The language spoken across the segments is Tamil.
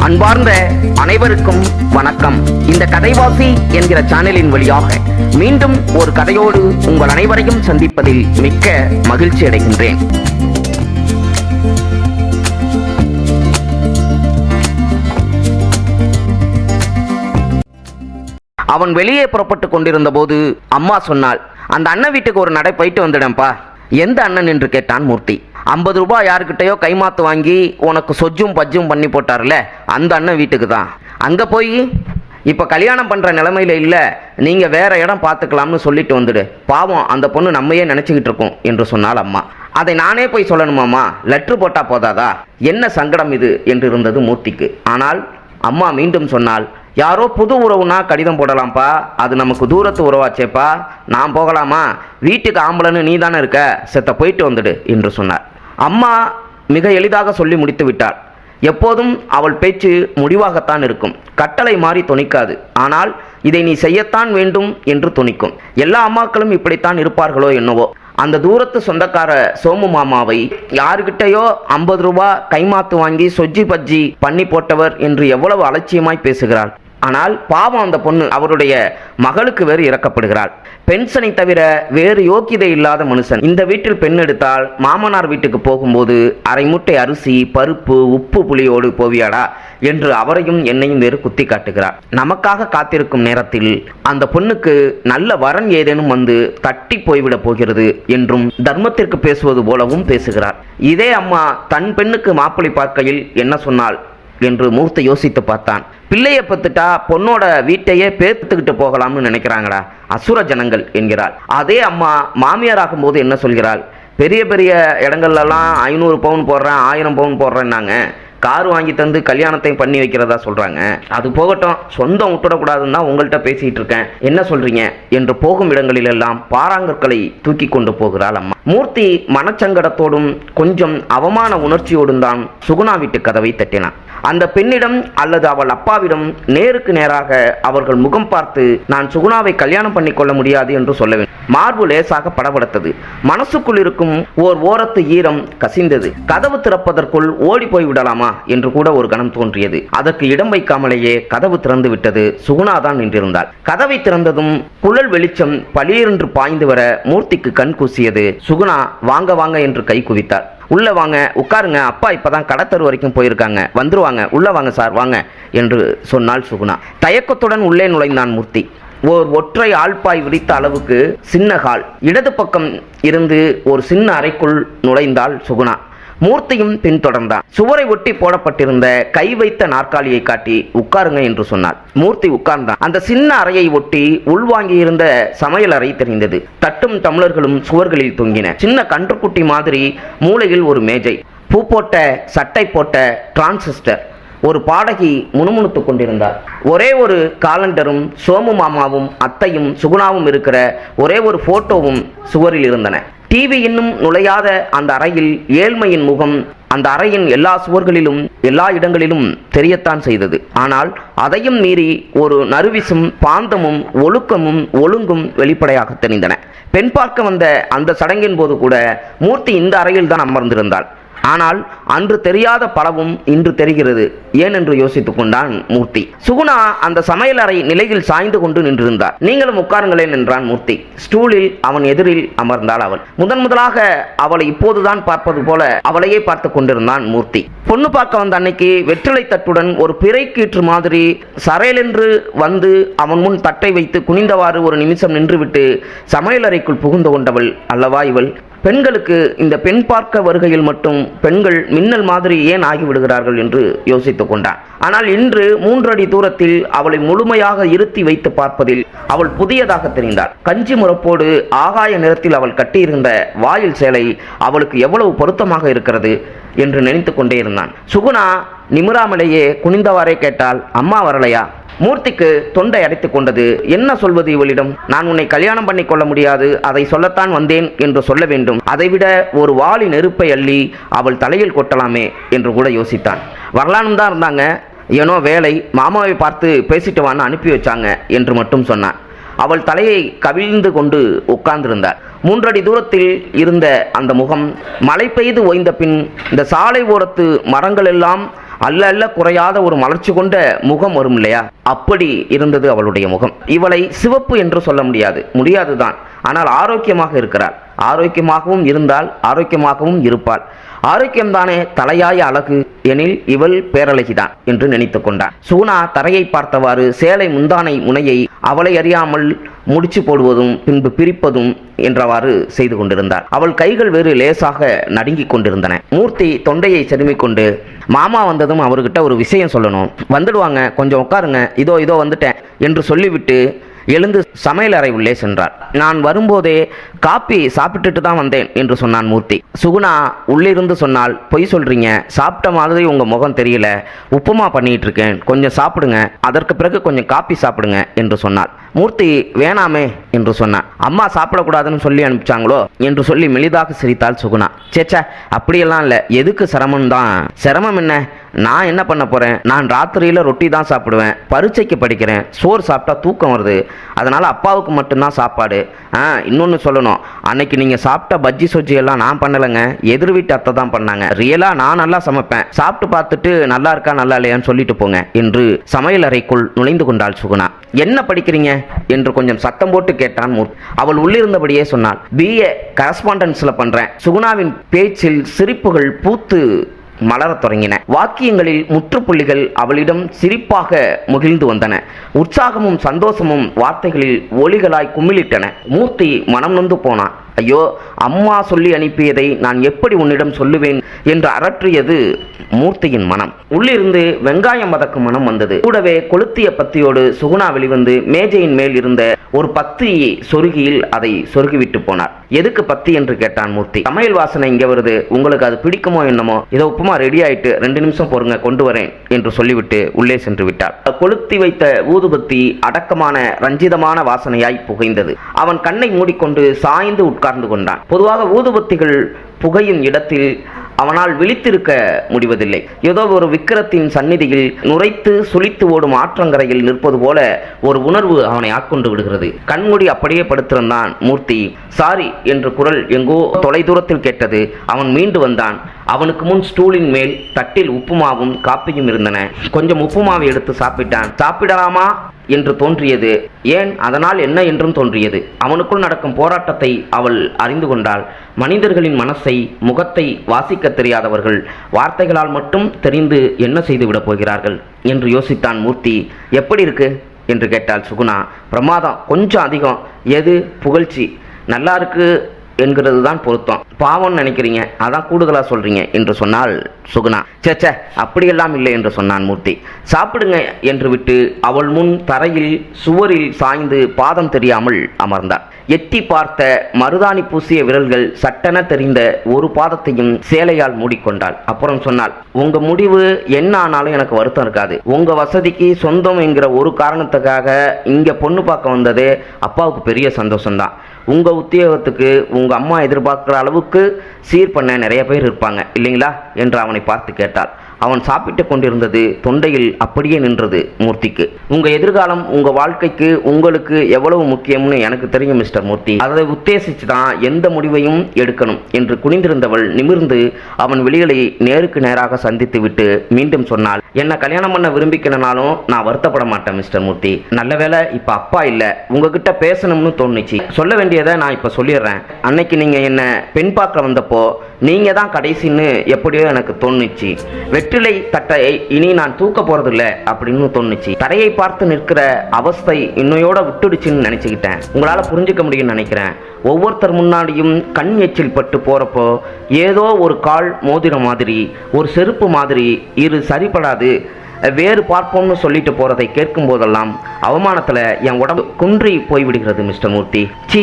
அன்பார்ந்த அனைவருக்கும் வணக்கம். இந்த கதைவாசி என்கிற சேனலின் வழியாக மீண்டும் ஒரு கதையோடு உங்கள் அனைவரையும் சந்திப்பதில் மிக்க மகிழ்ச்சி அடைகின்றேன். அவன் வெளியே புறப்பட்டு கொண்டிருந்த போது அம்மா சொன்னாள், அந்த அண்ணன் வீட்டுக்கு ஒரு நடை போயிட்டு வந்துடப்பா. எந்த அண்ணன் என்று கேட்டான் மூர்த்தி. 50 ரூபாய் யாருக்கிட்டையோ கைமாத்து வாங்கி உனக்கு சொஜ்ஜும் பஜ்ஜும் பண்ணி போட்டார்ல, அந்த அண்ணன் வீட்டுக்கு தான். அங்கே போய் இப்போ கல்யாணம் பண்ணுற நிலைமையில இல்லை, நீங்கள் வேற இடம் பார்த்துக்கலாம்னு சொல்லிட்டு வந்துடு. பாவம் அந்த பொண்ணு நம்மையே நினச்சிக்கிட்டு இருக்கோம் என்று சொன்னால் அம்மா. அதை நானே போய் சொல்லணுமாம்மா? லெட்ரு போட்டால் போதாதா? என்ன சங்கடம் இது என்று இருந்தது மூர்த்திக்கு. ஆனால் அம்மா மீண்டும் சொன்னால், யாரோ புது உறவுனா கடிதம் போடலாம்ப்பா, அது நமக்கு தூரத்து உறவாச்சேப்பா, நான் போகலாமா? வீட்டுக்கு ஆம்பளன்னு நீ தானே இருக்க, செத்த போயிட்டு வந்துடு என்று சொன்னார். அம்மா மிக எளிதாக சொல்லி முடித்து விட்டாள். எப்போதும் அவள் பேச்சு முடிவாகத்தான் இருக்கும், கட்டளை மாறி தொனிக்காது. ஆனால் இதை நீ செய்யத்தான் வேண்டும் என்று தொனிக்கும். எல்லா அம்மாக்களும் இப்படித்தான் இருப்பார்களோ என்னவோ. அந்த தூரத்து சொந்தக்கார சோமு மாமாவை யாருக்கிட்டையோ 50 ரூபாய் கைமாத்து வாங்கி சொஜ்ஜி பஜ்ஜி பண்ணி போட்டவர் என்று எவ்வளவு அலட்சியமாய் பேசுகிறாள். ஆனால் பாவம் அந்த பொண்ணு அவருடைய மகளுக்கு வேறு இறக்கப்படுகிறாள். பென்ஷனை தவிர வேறு யோக்கியதை இல்லாத மனுஷன் இந்த வீட்டில் பெண் எடுத்தால் மாமனார் வீட்டுக்கு போகும்போது அரை மூட்டை அரிசி பருப்பு உப்பு புளியோடு போவியாடா என்று அவரையும் என்னையும் வேறு குத்தி காட்டுகிறார். நமக்காக காத்திருக்கும் நேரத்தில் அந்த பொண்ணுக்கு நல்ல வரன் ஏதேனும் வந்து தட்டி போய்விட போகிறது என்றும் தர்மத்திற்கு பேசுவது போலவும் பேசுகிறார். இதே அம்மா தன் பெண்ணுக்கு மாப்பிள்ளை பார்க்கையில் என்ன சொன்னாள் என்று மூர்த்தி யோசித்து பார்த்தான். பிள்ளையை பத்துட்டா பொண்ணோட வீட்டையே பேத்துக்கிட்டு போகலாம்னு நினைக்கிறாங்கடா அசுர ஜனங்கள் என்கிறாள். அதே அம்மா மாமியார் ஆகும்போது என்ன சொல்கிறாள்? பெரிய பெரிய இடங்கள்லாம் 500 பவுன் போடுறேன் 1000 பவுன் போடுறேன்னாங்க, கார் வாங்கி தந்து கல்யாணத்தை பண்ணி வைக்கிறதா சொல்றாங்க. அது போகட்டும், சொந்தம் விட்டுடக்கூடாதுன்னு தான் உங்கள்கிட்ட பேசிட்டு இருக்கேன், என்ன சொல்றீங்க என்று போகும் இடங்களிலெல்லாம் பாறாங்கற்களை தூக்கி கொண்டு போகிறாள் அம்மா. மூர்த்தி மனச்சங்கடத்தோடும் கொஞ்சம் அவமான உணர்ச்சியோடும் தான் சுகுணா வீட்டு கதவை தட்டினான். அந்த பெண்ணிடம் அல்லது அவள் அப்பாவிடம் நேருக்கு நேராக அவர்கள் முகம் பார்த்து நான் சுகுணாவை கல்யாணம் பண்ணி கொள்ள முடியாது என்று சொல்ல வேண்டும். மார்பு லேசாக படபடத்தது. மனசுக்குள் இருக்கும் ஓர் ஓரத்து ஈரம் கசிந்தது. கதவு திறப்பதற்குள் ஓடி போய் விடலாமா என்று கூட ஒரு கணம் தோன்றியது. அதற்கு இடம் வைக்காமலேயே கதவு திறந்து விட்டது. சுகுணா தான் நின்றிருந்தாள். கதவை திறந்ததும் குழல் வெளிச்சம் பளீரென்று பாய்ந்து வர மூர்த்திக்கு கண் கூசியது. சுகுணா வாங்க வாங்க என்று கை குவித்தாள். உள்ள வாங்க, உட்காருங்க, அப்பா இப்பதான் கடத்தரு வரைக்கும் போயிருக்காங்க, வந்துருவாங்க, உள்ள வாங்க சார் வாங்க என்று சொன்னாள் சுகுணா. தயக்கத்துடன் உள்ளே நுழைந்தான் மூர்த்தி. ஓர் ஒற்றை ஆள்பாய் விரித்த அளவுக்கு சின்ன ஹால். இடது பக்கம் இருந்து ஒரு சின்ன அறைக்குள் நுழைந்தாள் சுகுணா. மூர்த்தியும் பின்தொடர்ந்தான். சுவரை ஒட்டி போடப்பட்டிருந்த கை வைத்த நாற்காலியை காட்டி உட்காருங்க என்று சொன்னார். மூர்த்தி உட்கார்ந்தான். அந்த சின்ன அறையை ஒட்டி உள்வாங்கியிருந்த சமையல் அறை தெரிந்தது. தட்டும் டம்ளர்களும் சுவர்களில் தொங்கின. சின்ன கன்றுக்குட்டி மாதிரி மூலையில் ஒரு மேஜை, பூ போட்ட சட்டை போட்ட டிரான்சிஸ்டர், ஒரு பாடகி முணுமுணுத்து கொண்டிருந்தார். ஒரே ஒரு காலண்டரும் சோமு மாமாவும் அத்தையும் சுகுணாவும் இருக்கிற ஒரே ஒரு போட்டோவும் சுவரில் இருந்தன. டிவி இன்னும் நுழையாத அந்த அறையில் ஏழ்மையின் முகம் அந்த அறையின் எல்லா சுவர்களிலும் எல்லா இடங்களிலும் தெரியத்தான் செய்தது. ஆனால் அதையும் மீறி ஒரு நறுவிசும் பாந்தமும் ஒழுக்கமும் ஒழுங்கும் வெளிப்படையாக தெரிந்தன. பெண் பார்க்க வந்த அந்த சடங்கின் போது கூட மூர்த்தி இந்த அறையில் தான் அமர்ந்திருந்தாள். ஆனால் அன்று தெரியாத பலவும் இன்று தெரிகிறது. ஏன் என்று யோசித்துக் கொண்டான் மூர்த்தி. சுகுணா அந்த சமையல் அறை நிலையில் சாய்ந்து கொண்டு நின்றிருந்தார். நீங்களும் உட்காருங்களேன் என்றான் மூர்த்தி. ஸ்டூலில் அவன் எதிரில் அமர்ந்தாள் அவள். முதலாக அவளை இப்போதுதான் பார்ப்பது போல அவளையே பார்த்து கொண்டிருந்தான் மூர்த்தி. பொண்ணு பார்க்க வந்த அன்னைக்கு வெற்றிலை தட்டுடன் ஒரு பிறை கீற்று மாதிரி சரையலென்று வந்து அவன் முன் தட்டை வைத்து குனிந்தவாறு ஒரு நிமிஷம் நின்றுவிட்டு சமையல் அறைக்குள் புகுந்து கொண்டவள் அல்லவா இவள்? பெண்களுக்கு இந்த பெண் பார்க்க வருகையில் மட்டும் பெண்கள் மின்னல் மாதிரி ஏன் ஆகிவிடுகிறார்கள் என்று யோசித்துக் கொண்டான். ஆனால் இன்று 3 அடி தூரத்தில் அவளை முழுமையாக இருத்தி வைத்து பார்ப்பதில் அவள் புதியதாக தெரிந்தாள். கஞ்சி முறப்போடு ஆகாய நிறத்தில் அவள் கட்டியிருந்த வாயில் சேலை அவளுக்கு எவ்வளவு பொருத்தமாக இருக்கிறது என்று நினைத்து கொண்டே இருந்தான். சுகுணா நிமிராமலேயே குனிந்தவாறே கேட்டால், அம்மா வரலையா? மூர்த்திக்கு தொண்டை அடைத்துக் கொண்டது. என்ன சொல்வது இவளிடம்? நான் உன்னை கல்யாணம் பண்ணி கொள்ள முடியாது, அதை சொல்லத்தான் வந்தேன் என்று சொல்ல வேண்டும். அதைவிட ஒரு வாளி நெருப்பை அள்ளி அவள் தலையில் கொட்டலாமே என்று கூட யோசித்தான். வரலானும் தான் இருந்தாங்க, ஏனோ வேலை, மாமாவை பார்த்து பேசிட்டு வான்னு அனுப்பி வச்சாங்க என்று மட்டும் சொன்னான். அவள் தலையை கவிழ்ந்து கொண்டு உட்கார்ந்திருந்தார். 3 அடி தூரத்தில் இருந்த அந்த முகம் மழை பெய்து ஓய்ந்த பின் இந்த சாலை ஓரத்து மரங்கள் எல்லாம் அல்ல அல்ல குறையாத ஒரு மலர்ச்சி கொண்ட முகம் வரும் இல்லையா, அப்படி இருந்தது அவளுடைய முகம். இவளை சிவப்பு என்று சொல்ல முடியாதுதான். ஆனால் ஆரோக்கியமாக இருக்கிறாள். ஆரோக்கியமாகவும் இருந்தால் ஆரோக்கியமாகவும் இருப்பாள். ஆரோக்கியம்தானே தலையாய அழகு எனில் இவள் பேரழகிதான் என்று நினைத்து கொண்டார். சுகுணா தரையை பார்த்தவாறு சேலை முந்தானை முனையை அவளை அறியாமல் முடிச்சு போடுவதும் பின்பு பிரிப்பதும் என்றவாறு செய்து கொண்டிருந்தார். அவள் கைகள் வேறு லேசாக நடுங்கிக் கொண்டிருந்தன. மூர்த்தி தொண்டையை செருமிக் கொண்டு, மாமா வந்ததும் அவர்கிட்ட ஒரு விஷயம் சொல்லணும், வந்துடுவாங்க, கொஞ்சம் உட்காருங்க, இதோ வந்துட்டேன் என்று சொல்லிவிட்டு எழுந்து சமையல் அறை உள்ளே சென்றார். நான் வரும்போதே காப்பி சாப்பிட்டுட்டு தான் வந்தேன் என்று சொன்னான் மூர்த்தி. சுகுணா உள்ளிருந்து சொன்னால், பொய் சொல்றீங்க, சாப்பிட்ட மாதிரி உங்க முகம் தெரியல, உப்புமா பண்ணிட்டு இருக்கேன், கொஞ்சம் சாப்பிடுங்க, அதற்கு பிறகு கொஞ்சம் காப்பி சாப்பிடுங்க என்று சொன்னாள். மூர்த்தி வேணாமே என்று சொன்னான். அம்மா சாப்பிடக்கூடாதுன்னு சொல்லி அனுப்பிச்சாங்களோ என்று சொல்லி மெலிதாக சிரித்தாள் சுகுணா. சேச்சா, அப்படியெல்லாம் இல்லை, எதுக்கு சிரமம் தான். சிரமம் என்ன, நான் என்ன பண்ண போறேன், நான் ராத்திரியில் ரொட்டி தான் சாப்பிடுவேன், பரீட்சைக்கு படிக்கிறேன், சோறு சாப்பிட்டா தூக்கம் வருது, அதனால அப்பாவுக்கு மட்டும்தான் சாப்பாடு. இன்னொன்று சொல்லணும், அன்னைக்கு நீங்கள் சாப்பிட்ட பஜ்ஜி சொஜ்ஜி எல்லாம் நான் பண்ணலைங்க, எதிர் வீட்டு அத்தை தான் பண்ணாங்க. ரியலாக நான் நல்லா சமைப்பேன், சாப்பிட்டு பார்த்துட்டு நல்லா இருக்கா நல்லா இல்லையான்னு சொல்லிட்டு போங்க என்று சமையல் அறைக்குள் நுழைந்து கொண்டாள் சுகுணா. என்ன படிக்கிறீங்க என்று கொஞ்சம் சத்தம் போட்டு கேட்டான் மூர்த்தி. அவள் உள்ளிருந்தபடியே சொன்னாள், BA கரஸ்பாண்டன்ஸ்ல பண்றேன். சுகுணாவின் பேச்சில் சிரிப்புகள் பூத்து மலரத் தொடங்கின. வாக்கியங்களில் முற்றுப்புள்ளிகள் அவளிடம் சிரிப்பாக முகிழ்ந்து வந்தன. உற்சாகமும் சந்தோஷமும் வார்த்தைகளில் ஒலிகளாய் கும்மிளிட்டன. மூர்த்தி மனம் நொந்து போனான். ஐயோ, அம்மா சொல்லி அனுப்பியதை நான் எப்படி உன்னிடம் சொல்லுவேன் என்று அரற்றியது மூர்த்தியின் மனம். உள்ளிருந்து வெங்காயம் வதக்கும் மனம் வந்தது. கூடவே கொளுத்திய பத்தியோடு சுகுணா வெளிவந்து மேஜையின் மேல் இருந்த ஒரு பத்தியை சொருகியில் அதை சொருகிவிட்டு போனார். எதுக்கு பத்தி என்று கேட்டான் மூர்த்தி. சமையல் வாசனை இங்கே வருது, உங்களுக்கு அது பிடிக்குமோ என்னமோ, இதோ உப்புமா ரெடி ஆயிட்டு, 2 நிமிஷம் பொறுங்க, கொண்டு வரேன் என்று சொல்லிவிட்டு உள்ளே சென்று விட்டார். கொளுத்தி வைத்த ஊதுபத்தி அடக்கமான ரஞ்சிதமான வாசனையாய் புகைந்தது. அவன் கண்ணை மூடிக்கொண்டு சாய்ந்து உட்கார்ந்து கொண்டான். பொதுவாக ஊதுபத்திகள் புகையும் இடத்தில் அவனால் விழித்திருக்க முடிவதில்லை. ஏதோ ஒரு விக்கிரத்தின் சந்நிதியில் நுரைத்து சுளித்து ஓடும் ஆற்றங்கரையில் நிற்பது போல ஒரு உணர்வு அவனை ஆட்கொண்டு விடுகிறது. கண்மூடி அப்படியே படுத்திருந்தான் மூர்த்தி. சாரி என்று குரல் எங்கோ தொலை தூரத்தில் கேட்டது. அவன் மீண்டு வந்தான். அவனுக்கு முன் ஸ்டூலின் மேல் தட்டில் உப்புமாவும் காப்பியும் இருந்தன. கொஞ்சம் உப்புமாவை எடுத்து சாப்பிட்டான். சாப்பிடலாமா என்று தோன்றியது. ஏன், அதனால் என்ன என்றும் தோன்றியது. அவனுக்குள் நடக்கும் போராட்டத்தை அவள் அறிந்து கொண்டாள். மனிதர்களின் மனசை, முகத்தை வாசிக்க தெரியாதவர்கள் வார்த்தைகளால் மட்டும் தெரிந்து என்ன செய்துவிடப் போகிறார்கள் என்று யோசித்தான் மூர்த்தி. எப்படி இருக்கு என்று கேட்டாள் சுகுணா. பிரமாதம், கொஞ்சம் அதிகம். எது? புகழ்ச்சி. நல்லா இருக்கு என்கிறது தான் பொருத்தம். பாவம் நினைக்கிறீங்க, அதான் கூடுதலா சொல்றீங்க என்று சொன்னால் சுகுணா. சேச்சே, அப்படியெல்லாம் இல்லை என்று சொன்னான் மூர்த்தி. சாப்பிடுங்க என்று விட்டு அவள் முன் தரையில் சுவரில் சாய்ந்து பாதம் தெரியாமல் அமர்ந்தாள். எட்டி பார்த்த மருதாணி பூசிய விரல்கள் சட்டென தெரிந்த ஒரு பாதத்தையும் சேலையால் மூடிக்கொண்டாள். அப்புறம் சொன்னாள், உங்க முடிவு என்ன ஆனாலும் எனக்கு வருத்தம் இருக்காது. உங்க வசதிக்கு சொந்தம் என்கிற ஒரு காரணத்துக்காக இங்க பொண்ணு பார்க்க வந்ததே அப்பாவுக்கு பெரிய சந்தோஷம்தான். உங்க உத்தியோகத்துக்கு உங்க அம்மா எதிர்பார்க்கிற அளவுக்கு சீர் பண்ண நிறைய பேர் இருப்பாங்க இல்லைங்களா என்று அவனை பார்த்து கேட்டாள். அவன் சாப்பிட்டு கொண்டிருந்தது தொண்டையில் அப்படியே நின்றது மூர்த்திக்கு. உங்க எதிர்காலம், உங்க வாழ்க்கைக்கு உங்களுக்கு எவ்வளவு முக்கியம்னு எனக்கு தெரியும் மிஸ்டர் மூர்த்தி. அதை உத்தேசித்து தான் எந்த முடிவையும் எடுக்கணும் என்று குனிந்திருந்தவள் நிமிர்ந்து அவன் விழிகளை நேருக்கு நேராக சந்தித்து விட்டு மீண்டும் சொன்னாள், என்ன கல்யாணம் பண்ண விரும்பிக்கணும்னாலும் நான் வருத்தப்பட மாட்டேன் மிஸ்டர் மூர்த்தி. நல்ல வேளை இப்ப அப்பா இல்ல, உங்ககிட்ட பேசணும்னு தோணுச்சு. சொல்ல வேண்டியதை நான் இப்ப சொல்லிடுறேன். அன்னைக்கு நீங்க என்ன பெண் பார்க்க வந்தப்போ நீங்க தான் கடைசின்னு எப்படியோ எனக்கு தோணுச்சு. வெற்றிலை தட்டை இனி நான் தூக்க போறதில்ல அப்படின்னு தோணுச்சு. தரையை பார்த்து நிற்கிற அவஸ்தை இன்னையோட விட்டுடுச்சுன்னு நினைச்சுக்கிட்டேன். உங்களால புரிஞ்சுக்க முடியும்னு நினைக்கிறேன். ஒவ்வொருத்தர் முன்னாடியும் கண் எச்சில் பட்டு போறப்போ ஏதோ ஒரு கால் மோதிர மாதிரி, ஒரு செருப்பு மாதிரி இரு சரிபடாது வேறு பார்ப்போம்னு சொல்லிட்டு போறதை கேட்கும் போதெல்லாம் அவமானத்துல என் உடம்பு குன்றி போய்விடுகிறது மிஸ்டர் மூர்த்தி. சி,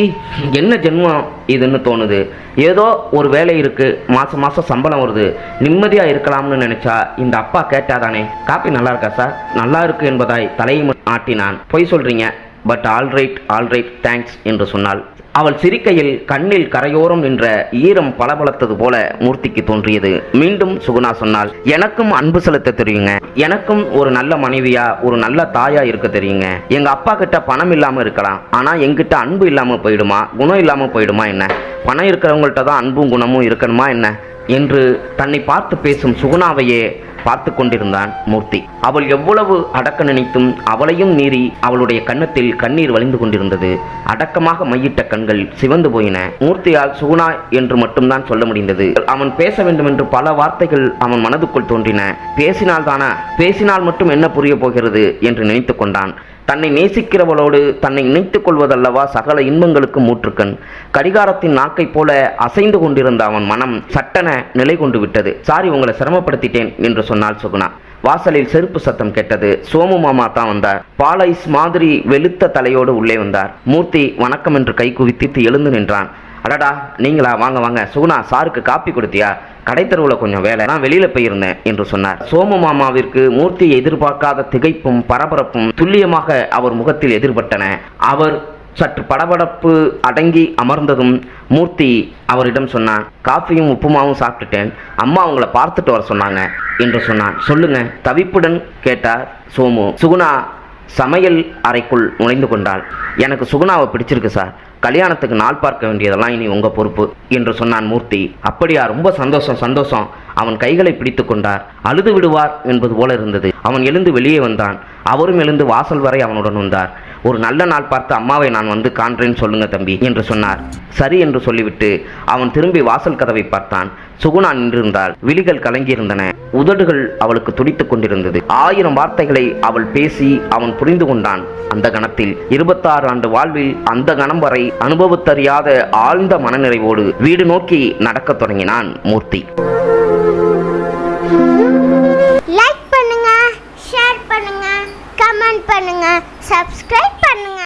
என்ன ஜென்மம் இதுன்னு தோணுது. ஏதோ ஒரு வேலை இருக்கு, மாசம் மாசம் சம்பளம் வருது, நிம்மதியா இருக்கலாம்னு நினைச்சா இந்த அப்பா கேட்டாதானே. காப்பி நல்லா இருக்கா சார்? நல்லா இருக்கு என்பதாய் தலையை ஆட்டினான். பொய் சொல்றீங்க, பட் ஆல்ரைட் தேங்க்ஸ் என்று சொன்னாள். அவள் சிரிக்கையில் கண்ணில் கரையோரம் நின்ற ஈரம் பளபளத்தது போல மூர்த்திக்கு தோன்றியது. மீண்டும் சுகுணா சொன்னாள், எனக்கும் அன்பு செலுத்த தெரியுங்க. எனக்கும் ஒரு நல்ல மனைவியா, ஒரு நல்ல தாயா இருக்க தெரியுங்க. எங்க அப்பா கிட்ட பணம் இல்லாம இருக்கலாம், ஆனா எங்கிட்ட அன்பு இல்லாம போயிடுமா, குணம் இல்லாம போயிடுமா என்ன? பணம் இருக்கிறவங்கள்ட்ட தான் அன்பும் குணமும் இருக்கணுமா என்ன என்று தன்னை பார்த்து பேசும் சுகுணாவையே பார்த்து கொண்டிருந்தான் மூர்த்தி. அவள் எவ்வளவு அடக்க நினைத்தும் அவளையும் மீறி அவளுடைய கன்னத்தில் கண்ணீர் வழிந்து கொண்டிருந்தது. அடக்கமாக மையிட்ட கண்கள் சிவந்து போயின. மூர்த்தியால் சுகுணா என்று மட்டும்தான் சொல்ல முடிந்தது. அவன் பேச வேண்டும் என்று பல வார்த்தைகள் அவன் மனதுக்குள் தோன்றின. பேசினால் மட்டும் என்ன புரிய போகிறது என்று நினைத்து கொண்டான். தன்னை நேசிக்கிறவளோடு தன்னை இணைத்துக் கொள்வதல்லவா சகல இன்பங்களுக்கு மூற்றுக்கண். கடிகாரத்தின் நாக்கை போல அசைந்து கொண்டிருந்த அவன் மனம் சட்டென நிலை கொண்டு விட்டது. சாரி, உங்களை சிரமப்படுத்திட்டேன் என்று சொன்னாள் சுகுணா. வாசலில் செருப்பு சத்தம் கேட்டது. சோமு மாமா தான் வந்தார். பாலைஸ் மாதிரி வெளுத்த தலையோடு உள்ளே வந்தார். மூர்த்தி வணக்கம் என்று கை குவித்து எழுந்து நின்றான். அடடா, நீங்களா? வாங்க வாங்க. சுகுணா, சாருக்கு காப்பி கொடுத்தியா? கடைத்தெருவில் கொஞ்சம் வேலை, நான் வெளியில போயிருந்தேன் என்று சொன்னார். சோமு மாமாவிற்கு மூர்த்தியை எதிர்பார்க்காத திகைப்பும் பரபரப்பும் துல்லியமாக அவர் முகத்தில் எதிர்பட்டன. அவர் சற்று படபடப்பு அடங்கி அமர்ந்ததும் மூர்த்தி அவரிடம் சொன்னான், காஃபியும் உப்புமாவும் சாப்பிட்டுட்டேன், அம்மா உங்களை பார்த்துட்டு வர சொன்னாங்க என்று சொன்னான். சொல்லுங்க, தவிப்புடன் கேட்டார் சோமு. சுகுணா சமையல் அறைக்குள் நுழைந்து கொண்டாள். எனக்கு சுகுணாவை பிடிச்சிருக்கு சார், கல்யாணத்துக்கு நாள் பார்க்க வேண்டியதெல்லாம் இனி உங்க பொறுப்பு என்று சொன்னான் மூர்த்தி. அப்படியா, ரொம்ப சந்தோஷம். அவன் கைகளை பிடித்து கொண்டார். அழுது விடுவார் என்பது போல இருந்தது. அவன் எழுந்து வெளியே வந்தான். அவரும் எழுந்து வாசல் வரை அவனுடன் வந்தார். ஒரு நல்ல நாள் பார்த்து அம்மாவை நான் வந்து காண்றேன்னு சொல்லுங்க தம்பி என்று சொன்னார். சரி என்று சொல்லிவிட்டு அவன் திரும்பி வாசல் கதவை பார்த்தான். சுகுணா நின்றிருந்தாள். விழிகள் கலங்கியிருந்தன. உதடுகள் அவளுக்கு துடித்துக் கொண்டிருந்தது. 1000 வார்த்தைகளை அவள் பேசி அவன் புரிந்து கொண்டான். அந்த கணத்தில் 26 ஆண்டு வாழ்வில் அந்த கணம் வரை அனுபவத்தறியாத ஆழ்ந்த மனநிறைவோடு வீடு நோக்கி நடக்கத் தொடங்கினான் மூர்த்தி. லைக் பண்ணுங்க, ஷேர் பண்ணுங்க, கமெண்ட் பண்ணுங்க, சப்ஸ்கிரைப் பண்ணுங்க.